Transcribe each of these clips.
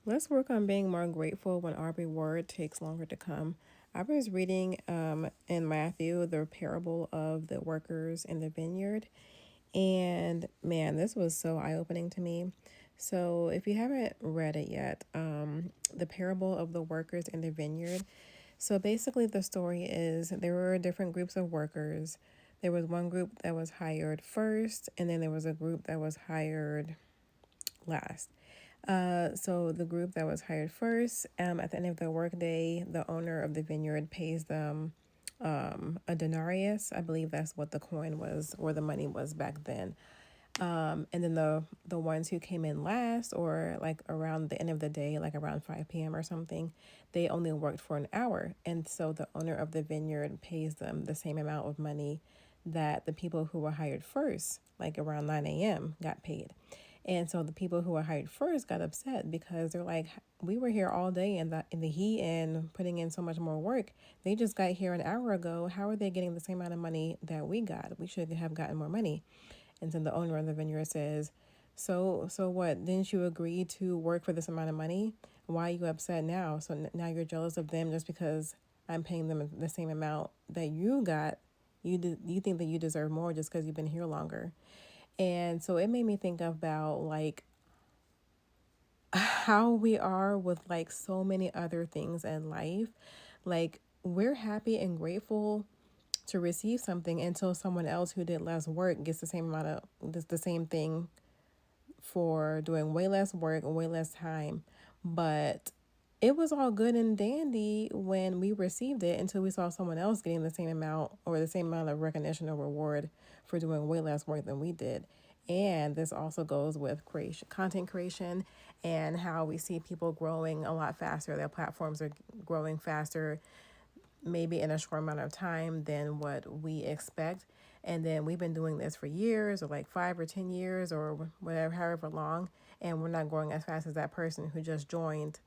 Let's work on being more grateful when our reward takes longer to come. I was reading in Matthew the parable of the workers in the vineyard, and man, this was so eye opening to me. So, if you haven't read it yet, the parable of the workers in the vineyard. So, basically, the story is there were different groups of workers. There was one group that was hired first, and then there was a group that was hired last. So the group that was hired first, at the end of the workday, the owner of the vineyard pays them a denarius. I believe that's what the coin was or the money was back then. And then the ones who came in last, or like around the end of the day, like around 5 p.m. or something, they only worked for an hour. And so the owner of the vineyard pays them the same amount of money that the people who were hired first, like around 9 a.m., got paid. And so the people who were hired first got upset because they're like, we were here all day in the heat and putting in so much more work. They just got here an hour ago. How are they getting the same amount of money that we got? We should have gotten more money. And then the owner of the vineyard says, so what? Didn't you agree to work for this amount of money? Why are you upset now? So now you're jealous of them just because I'm paying them the same amount that you got. You think that you deserve more just because you've been here longer. And so it made me think about like how we are with like so many other things in life. Like we're happy and grateful to receive something until someone else who did less work gets the same amount of the same thing for doing way less work and way less time. But it was all good and dandy when we received it until we saw someone else getting the same amount or the same amount of recognition or reward for doing way less work than we did. And this also goes with creation, content creation, and how we see people growing a lot faster. Their platforms are growing faster, maybe in a short amount of time than what we expect. And then we've been doing this for years, or like 5 or 10 years, or whatever, however long, and we're not growing as fast as that person who just joined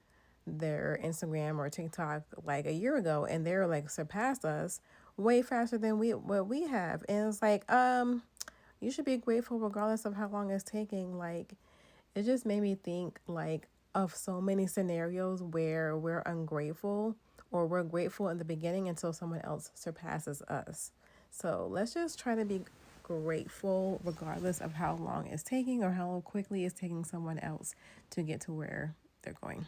their Instagram or TikTok like a year ago, and they're like surpassed us way faster than we have. And it's like, you should be grateful regardless of how long it's taking. Like, it just made me think like of so many scenarios where we're ungrateful or we're grateful in the beginning until someone else surpasses us. So let's just try to be grateful regardless of how long it's taking or how quickly it's taking someone else to get to where they're going.